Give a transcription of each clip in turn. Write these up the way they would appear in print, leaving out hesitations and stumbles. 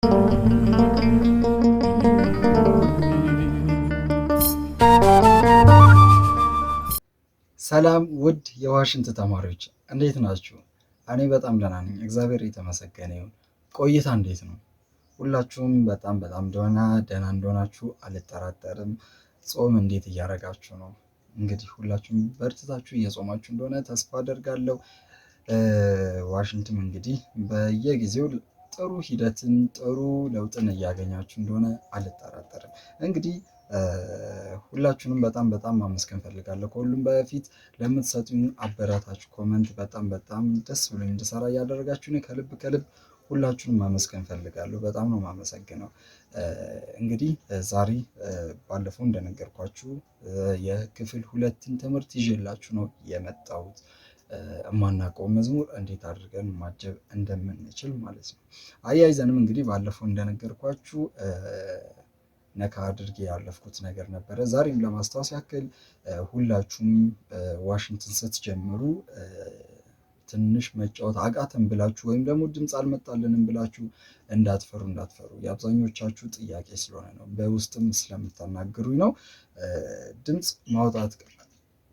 ሰላም ውድ የዋሽንት ተማሪዎች እንዴት ናችሁ? እኔ በጣም ደህና ነኝ፣ እግዚአብሔር የተመሰገነ ይሁን። ቆይታ እንዴት ነው? ሁላችሁም በጣም ደህና እንደሆናችሁ አልጠራጠርም። ጾም እንዴት እያደረጋችሁ ነው? እንግዲህ ሁላችሁም በርትታችሁ እየጾማችሁ እንደሆነ ተስፋ አደርጋለሁ። ዋሽንትም እንግዲህ በየጊዜው ጥሩ ሂደትን ጥሩ ለውጥን እያገኛችሁ እንደሆነ አልጠራጠርም። እንግዲህ ሁላችሁንም በጣም ማመስገን ፈልጋለሁ። ከሁሉም በፊት ለምትሰጡኝ አበረታች ኮመንት በጣም ደስ ብሎኝ እንድሰራ እያደረጋችሁ ነው። ከልብ ሁላችሁንም ማመስገን ፈልጋለሁ። በጣም ነው ማመሰግነው። እንግዲህ ዛሬ ባለፈው እንደነገርኳችሁ የክፍል 2ን ትምህርት ይዤላችሁ ነው የመጣሁት። የማናውቀው መዝሙር እንዴት አድርገን ማጀብ እንደምንችል ማለት ነው። አያይዘንም እንግዲህ ባለፈው እንደነገርኳችሁ ነካ አድርጌ ያለፍኩት ነገር ነበረ። ዛሬም ለማስታወስ ያክል ሁላችሁም ዋሽንትን ስትጀምሩ ትንሽ መጫወት አቃተን ብላችሁ ወይም ደግሞ ድምፅ አልመጣልንም ብላችሁ እንዳትፈሩ። የአብዛኞቻችሁ ጥያቄ ስለሆነ ነው፣ በውስጥም ስለምታናግሩኝ ነው። ድምፅ ማውጣት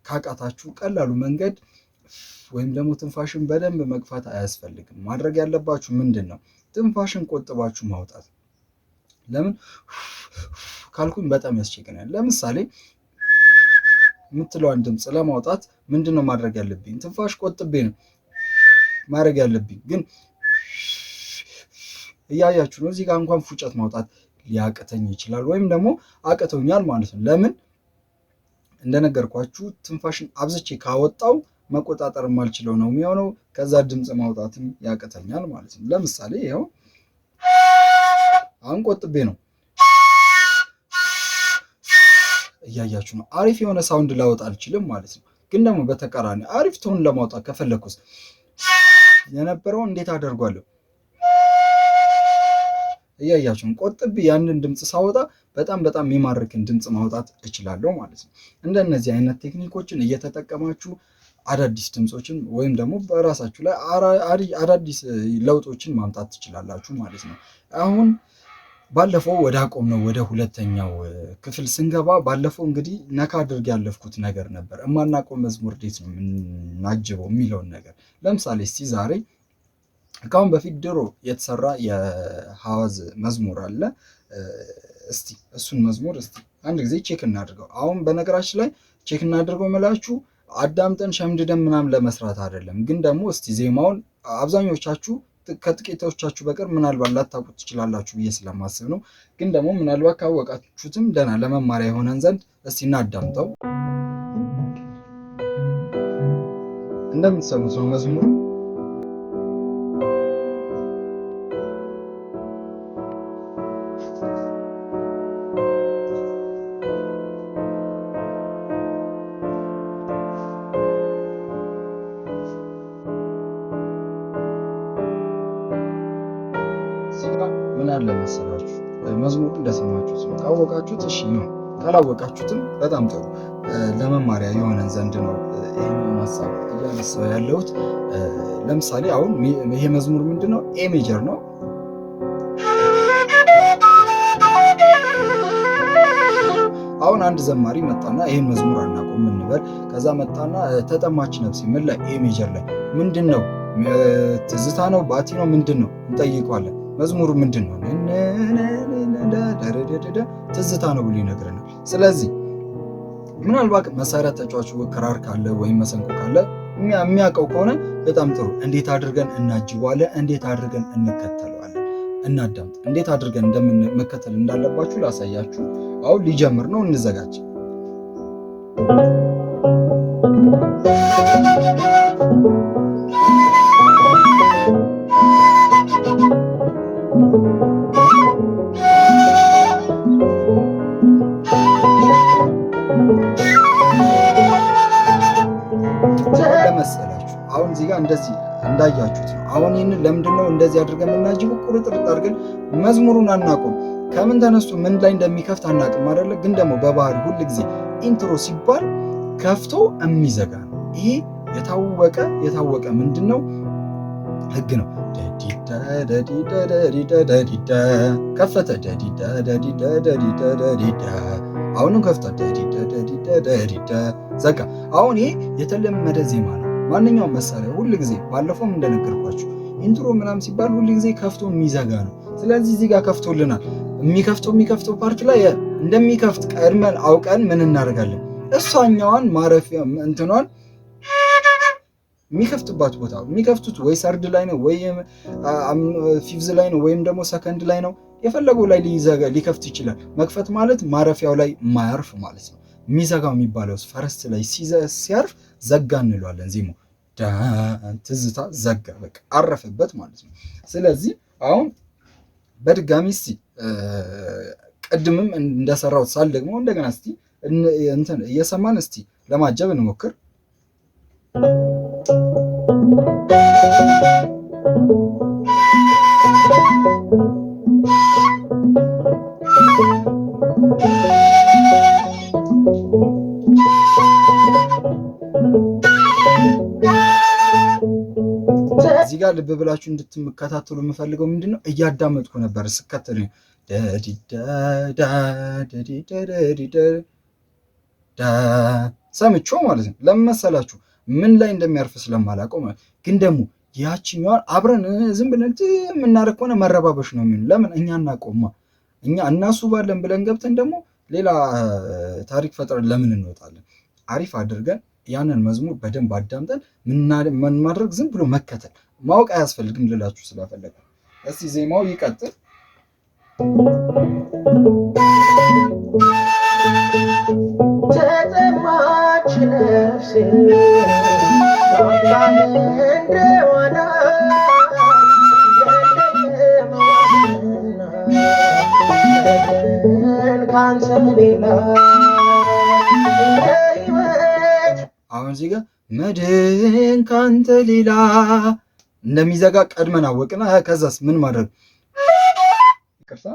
ካቃታችሁ ቀላሉ መንገድ ወይም ደግሞ ትንፋሽን በደንብ መግፋት አያስፈልግም። ማድረግ ያለባችሁ ምንድን ነው? ትንፋሽን ቆጥባችሁ ማውጣት። ለምን ካልኩኝ በጣም ያስቸግረኛል። ለምሳሌ የምትለዋን ድምፅ ለማውጣት ምንድን ነው ማድረግ ያለብኝ? ትንፋሽ ቆጥቤ ነው ማድረግ ያለብኝ። ግን እያያችሁ ነው፣ እዚህ ጋር እንኳን ፉጨት ማውጣት ሊያቅተኝ ይችላል፣ ወይም ደግሞ አቅተውኛል ማለት ነው። ለምን? እንደነገርኳችሁ ትንፋሽን አብዝቼ ካወጣው መቆጣጠር የማልችለው ነው የሚሆነው። ከዛ ድምፅ ማውጣትም ያቅተኛል ማለት ነው። ለምሳሌ ይኸው አሁን ቆጥቤ ነው፣ እያያችሁ ነው። አሪፍ የሆነ ሳውንድ ላወጣ አልችልም ማለት ነው። ግን ደግሞ በተቃራኒ አሪፍ ቶን ለማውጣት ከፈለኩስ የነበረው እንዴት አደርጓለሁ? እያያችሁ ነው። ቆጥቤ ያንን ድምፅ ሳወጣ በጣም የሚማርክን ድምፅ ማውጣት እችላለሁ ማለት ነው። እንደነዚህ አይነት ቴክኒኮችን እየተጠቀማችሁ አዳዲስ ድምፆችን ወይም ደግሞ በራሳችሁ ላይ አዳዲስ ለውጦችን ማምጣት ትችላላችሁ ማለት ነው። አሁን ባለፈው ወደ አቆምነው ወደ 2ኛው ክፍል ስንገባ ባለፈው እንግዲህ ነካ አድርጌ ያለፍኩት ነገር ነበር። የማናውቀው መዝሙር እንዴት ነው የምናጅበው የሚለውን ነገር። ለምሳሌ እስቲ ዛሬ ከአሁን በፊት ድሮ የተሰራ የሐዋዝ መዝሙር አለ። እስቲ እሱን መዝሙር እስቲ አንድ ጊዜ ቼክ እናድርገው። አሁን በነገራችን ላይ ቼክ እናድርገው መላችሁ አዳምጠን ሸምድደን ምናምን ለመስራት አይደለም። ግን ደግሞ እስቲ ዜማውን አብዛኞቻችሁ ከጥቂቶቻችሁ በቀር ምናልባት ላታውቁት ትችላላችሁ ብዬ ስለማስብ ነው። ግን ደግሞ ምናልባት ካወቃችሁትም ደህና ለመማሪያ የሆነን ዘንድ እስቲ እናዳምጠው። እንደምትሰሙት ነው መዝሙሩ። ምን አለ መሰላችሁ፣ መዝሙሩ እንደሰማችሁት ነው። ካወቃችሁት እሺ ነው፣ ካላወቃችሁትም በጣም ጥሩ። ለመማሪያ የሆነን ዘንድ ነው ይሄንን ሀሳብ እያነሳው ያለሁት። ለምሳሌ አሁን ይሄ መዝሙር ምንድነው? ኤ ሜጀር ነው። አሁን አንድ ዘማሪ መጣና ይሄን መዝሙር አናውቀውም እንበል። ከዛ መጣና ተጠማች ነፍሴ ምን ላይ? ኤ ሜጀር ላይ። ምንድነው? ትዝታ ነው? ባቲ ነው? ምንድነው? እንጠይቀዋለን። መዝሙሩ ምንድን ነው? ትዝታ ነው ብሎ ይነግረናል። ስለዚህ ምናልባት መሳሪያ ተጫዋቹ ክራር ካለ ወይም መሰንቆ ካለ የሚያውቀው ከሆነ በጣም ጥሩ። እንዴት አድርገን እናጅበዋለን? እንዴት አድርገን እንከተለዋለን? እናዳምጥ። እንዴት አድርገን መከተል እንዳለባችሁ ላሳያችሁ። አሁን ሊጀምር ነው፣ እንዘጋጅ። አሁን እዚህ ጋር እንደዚህ እንዳያችሁት ነው። አሁን ይህንን ለምንድነው እንደዚህ አድርገን የምናጅበው? ቁርጥርጥ አድርገን መዝሙሩን አናውቅም። ከምን ተነስቶ ምን ላይ እንደሚከፍት አናውቅም አይደለ? ግን ደግሞ በባህሪ ሁል ጊዜ ኢንትሮ ሲባል ከፍቶ የሚዘጋ ነው። ይሄ የታወቀ ምንድነው ህግ ነው። ከፈተ አሁንም ከፍቷል ዘጋ። አሁን ይሄ የተለመደ ዜማ ነው። ማንኛውም መሳሪያ ሁል ጊዜ ባለፈውም እንደነገርኳችሁ ኢንትሮ ምናምን ሲባል ሁል ጊዜ ከፍቶ የሚዘጋ ነው። ስለዚህ እዚህ ጋር ከፍቶልናል። የሚከፍተው ፓርት ላይ እንደሚከፍት ቀድመን አውቀን ምን እናደርጋለን? እሷኛዋን ማረፊያ እንትኗን የሚከፍትባት ቦታ የሚከፍቱት ወይ ሰርድ ላይ ነው ወይ ፊፍዝ ላይ ነው ወይም ደግሞ ሰከንድ ላይ ነው። የፈለገው ላይ ሊከፍት ይችላል። መክፈት ማለት ማረፊያው ላይ ማያርፍ ማለት ነው። የሚዘጋው የሚባለው ፈረስት ላይ ሲያርፍ ዘጋ እንለዋለን። ዜማው ትዝታ ዘጋ፣ በቃ አረፈበት ማለት ነው። ስለዚህ አሁን በድጋሚ እስቲ ቅድምም እንደሰራሁት ሳል ደግሞ እንደገና እስቲ እንትን እየሰማን እስቲ ለማጀብ እንሞክር። እዚህ ጋር ልብ ብላችሁ እንድትከታተሉ የምፈልገው ምንድነው፣ እያዳመጥኩ ነበር ስከተል ሰምቼው ማለት ነው። ለምን መሰላችሁ? ምን ላይ እንደሚያርፍ ስለማላውቀው ማለት ግን ደግሞ ያችኛዋን አብረን ዝም ብለን የምናደርግ ከሆነ መረባበሽ ነው የሚሆነው። ለምን እኛ እናቆማ እኛ እናስባለን ብለን ገብተን ደግሞ ሌላ ታሪክ ፈጥረን ለምን እንወጣለን? አሪፍ አድርገን ያንን መዝሙር በደንብ አዳምጠን ምን ማድረግ ዝም ብሎ መከተል ማወቅ አያስፈልግም ልላችሁ ስለፈለገ። እስቲ ዜማው ይቀጥል። ተጠማች ነፍሴ አሁን እዚህ ጋር መድን ካንተ ሌላ እንደሚዘጋ ቀድመን አወቅና ከዛስ ምን ማድረግ ይቅርታ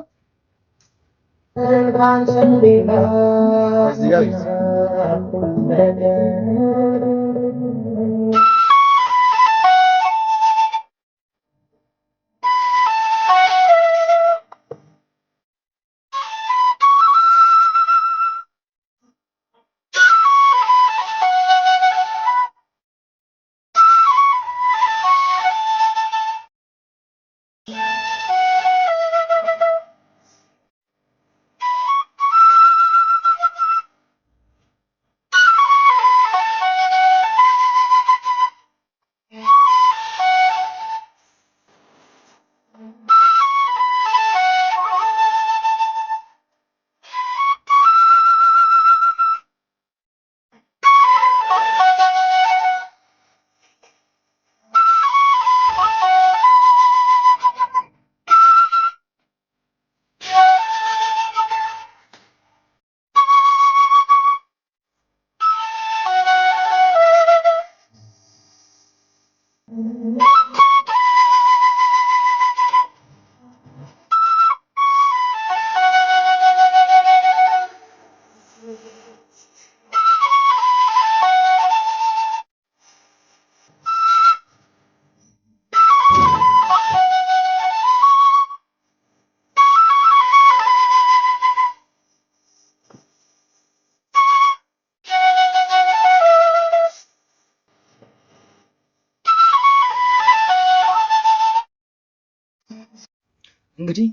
እንግዲህ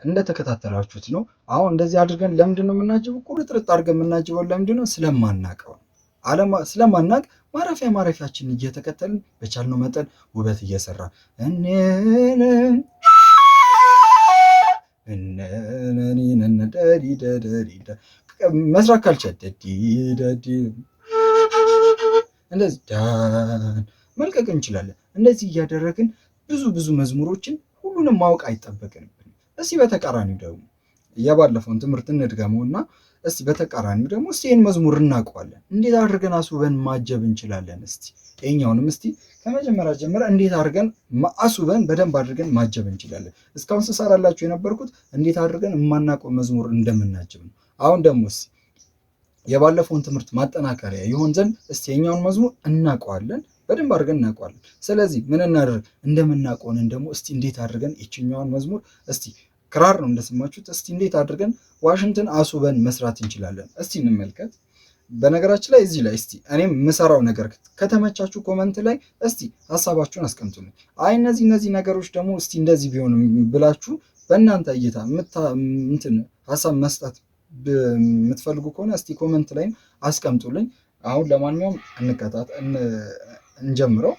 እንደተከታተላችሁት ነው። አሁን እንደዚህ አድርገን ለምንድን ነው የምናጅበው? ቁርጥርጥ አድርገን የምናጅበው ለምንድን ነው? ስለማናቀው ስለማናቅ ማረፊያችንን እየተከተልን በቻልነው መጠን ውበት እየሰራ መስራት ካልቻል እንደዚህ መልቀቅ እንችላለን። እንደዚህ እያደረግን ብዙ መዝሙሮችን ሁሉንም ማወቅ አይጠበቅንም። እስቲ በተቃራኒው ደግሞ የባለፈውን ትምህርት እንድገመውና እስቲ በተቃራኒው ደግሞ እስቲ ይህን መዝሙር እናውቀዋለን እንዴት አድርገን አስውበን ማጀብ እንችላለን? እስቲ ይኸኛውንም እስቲ ከመጀመሪያ ጀምረ እንዴት አድርገን አስውበን በደንብ አድርገን ማጀብ እንችላለን። እስካሁን ስሰራላችሁ የነበርኩት እንዴት አድርገን የማናውቀው መዝሙር እንደምናጅብ ነው። አሁን ደግሞ የባለፈውን ትምህርት ማጠናከሪያ ይሆን ዘንድ እስቲ የኛውን መዝሙር እናውቀዋለን በደንብ አድርገን እናውቀዋለን። ስለዚህ ምን እናደርግ እንደምናውቀውን ደግሞ እስቲ እንዴት አድርገን ይችኛዋን መዝሙር እስቲ ክራር ነው እንደሰማችሁት፣ እስቲ እንዴት አድርገን ዋሽንትን አስውበን መስራት እንችላለን እስቲ እንመልከት። በነገራችን ላይ እዚህ ላይ እስቲ እኔም የምሰራው ነገር ከተመቻችሁ ኮመንት ላይ እስቲ ሀሳባችሁን አስቀምጡልኝ። አይ እነዚህ ነገሮች ደግሞ እስቲ እንደዚህ ቢሆን ብላችሁ በእናንተ እይታ እንትን ሀሳብ መስጠት የምትፈልጉ ከሆነ እስቲ ኮመንት ላይም አስቀምጡልኝ። አሁን ለማንኛውም እንጀምረው።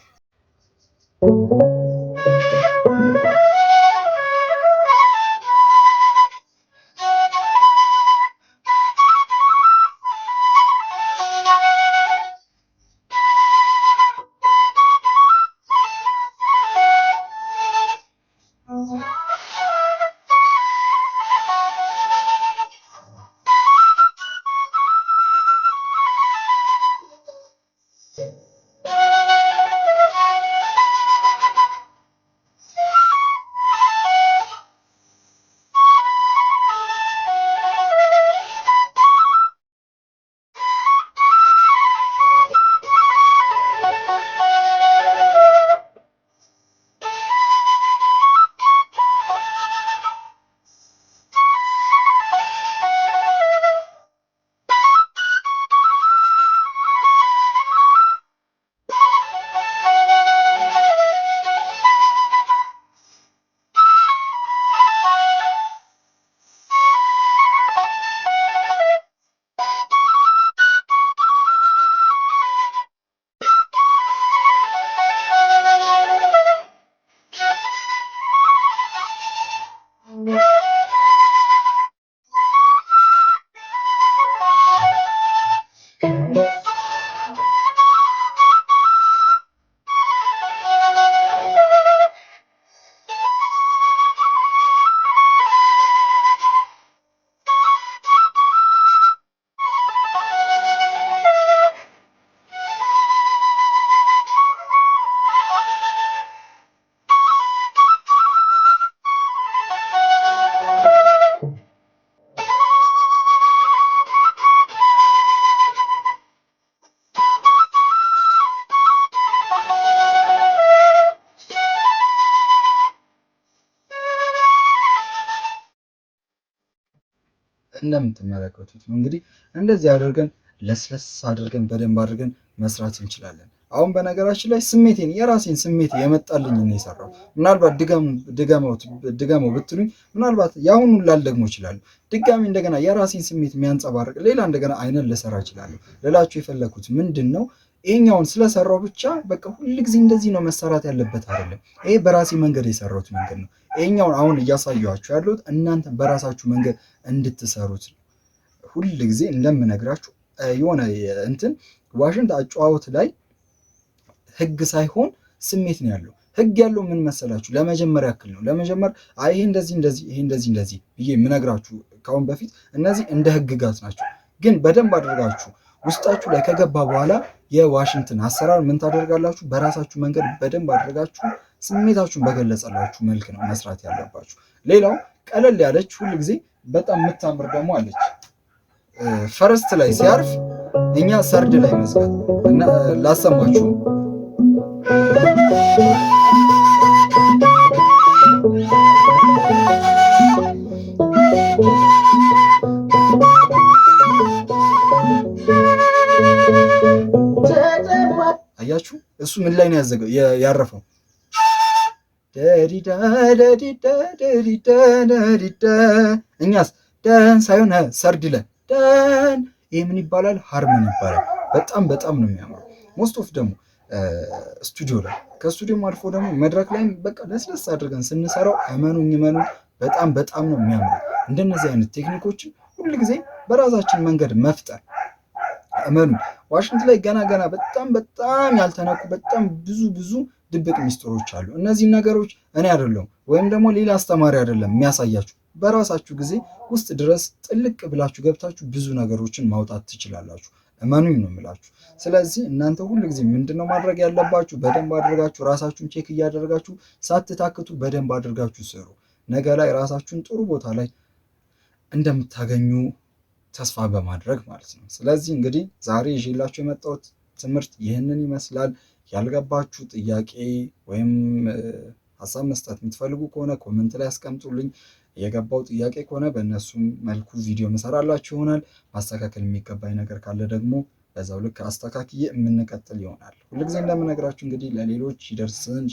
እንደምትመለከቱት እንግዲህ እንደዚህ አድርገን ለስለስ አድርገን በደንብ አድርገን መስራት እንችላለን። አሁን በነገራችን ላይ ስሜቴን የራሴን ስሜት የመጣልኝ ነው የሰራው። ምናልባት ድገመው ብትሉኝ ምናልባት የአሁኑን ላልደግሞ እችላለሁ። ድጋሚ እንደገና የራሴን ስሜት የሚያንጸባርቅ ሌላ እንደገና አይነት ልሰራ እችላለሁ። ልላችሁ የፈለኩት ምንድን ነው ይሄኛውን ስለሰራው ብቻ በቃ ሁልጊዜ እንደዚህ ነው መሰራት ያለበት አይደለም። ይሄ በራሴ መንገድ የሰራሁት መንገድ ነው። ይሄኛውን አሁን እያሳየኋችሁ ያለሁት እናንተ በራሳችሁ መንገድ እንድትሰሩት ሁል ጊዜ እንደምነግራችሁ የሆነ እንትን ዋሽንት አጨዋወት ላይ ህግ ሳይሆን ስሜት ነው ያለው። ህግ ያለው ምን መሰላችሁ? ለመጀመሪያ ያክል ነው። ለመጀመር ይሄ እንደዚህ ብዬ የምነግራችሁ ካሁን በፊት እነዚህ እንደ ህግጋት ናቸው። ግን በደንብ አድርጋችሁ ውስጣችሁ ላይ ከገባ በኋላ የዋሽንትን አሰራር ምን ታደርጋላችሁ? በራሳችሁ መንገድ በደንብ አድርጋችሁ ስሜታችሁን በገለጸላችሁ መልክ ነው መስራት ያለባችሁ። ሌላው ቀለል ያለች ሁል ጊዜ በጣም የምታምር ደግሞ አለች። ፈረስት ላይ ሲያርፍ እኛ ሰርድ ላይ መዝጋት እና ላሰማችሁ አያችሁ፣ እሱ ምን ላይ ነው ያረፈው? እኛስ ደን ሳይሆን ሰርድ ለን ደን። ይህ ምን ይባላል? ሃርመን ይባላል። በጣም ነው የሚያምረው። ሞስት ኦፍ ደግሞ ስቱዲዮ ላይ ከስቱዲዮም አልፎ ደግሞ መድረክ ላይም በቃ ለስለስ አድርገን ስንሰራው እመኑኝ በጣም ነው የሚያምረው። እንደነዚህ አይነት ቴክኒኮችን ሁል ጊዜ በራሳችን መንገድ መፍጠር እመኑ። ዋሽንት ላይ ገና በጣም ያልተነኩ በጣም ብዙ ድብቅ ሚስጥሮች አሉ። እነዚህ ነገሮች እኔ አይደለሁም ወይም ደግሞ ሌላ አስተማሪ አይደለም የሚያሳያችሁ። በራሳችሁ ጊዜ ውስጥ ድረስ ጥልቅ ብላችሁ ገብታችሁ ብዙ ነገሮችን ማውጣት ትችላላችሁ። እመኑኝ ነው የምላችሁ። ስለዚህ እናንተ ሁሉ ጊዜ ምንድነው ማድረግ ያለባችሁ? በደንብ አድርጋችሁ ራሳችሁን ቼክ እያደረጋችሁ ሳትታክቱ በደንብ አድርጋችሁ ስሩ። ነገ ላይ ራሳችሁን ጥሩ ቦታ ላይ እንደምታገኙ ተስፋ በማድረግ ማለት ነው። ስለዚህ እንግዲህ ዛሬ ይዤላችሁ የመጣሁት ትምህርት ይህንን ይመስላል። ያልገባችሁ ጥያቄ ወይም ሀሳብ መስጠት የምትፈልጉ ከሆነ ኮመንት ላይ አስቀምጡልኝ። የገባው ጥያቄ ከሆነ በእነሱም መልኩ ቪዲዮ መሰራላችሁ ይሆናል። ማስተካከል የሚገባኝ ነገር ካለ ደግሞ በዛው ልክ አስተካክዬ የምንቀጥል ይሆናል። ሁልጊዜ እንደምነግራችሁ እንግዲህ ለሌሎች ይደርስን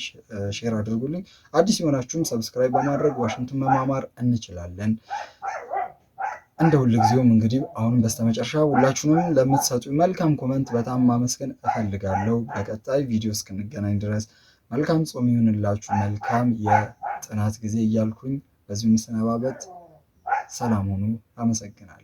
ሼር አድርጉልኝ። አዲስ የሆናችሁም ሰብስክራይብ በማድረግ ዋሽንግተን መማማር እንችላለን። እንደ ሁልጊዜውም እንግዲህ አሁንም በስተመጨረሻ ሁላችሁንም ለምትሰጡ መልካም ኮመንት በጣም ማመስገን እፈልጋለሁ። በቀጣይ ቪዲዮ እስክንገናኝ ድረስ መልካም ጾም ይሁንላችሁ፣ መልካም የጥናት ጊዜ እያልኩኝ በዚሁ እንሰነባበት። ሰላም ሁኑ። አመሰግናለሁ።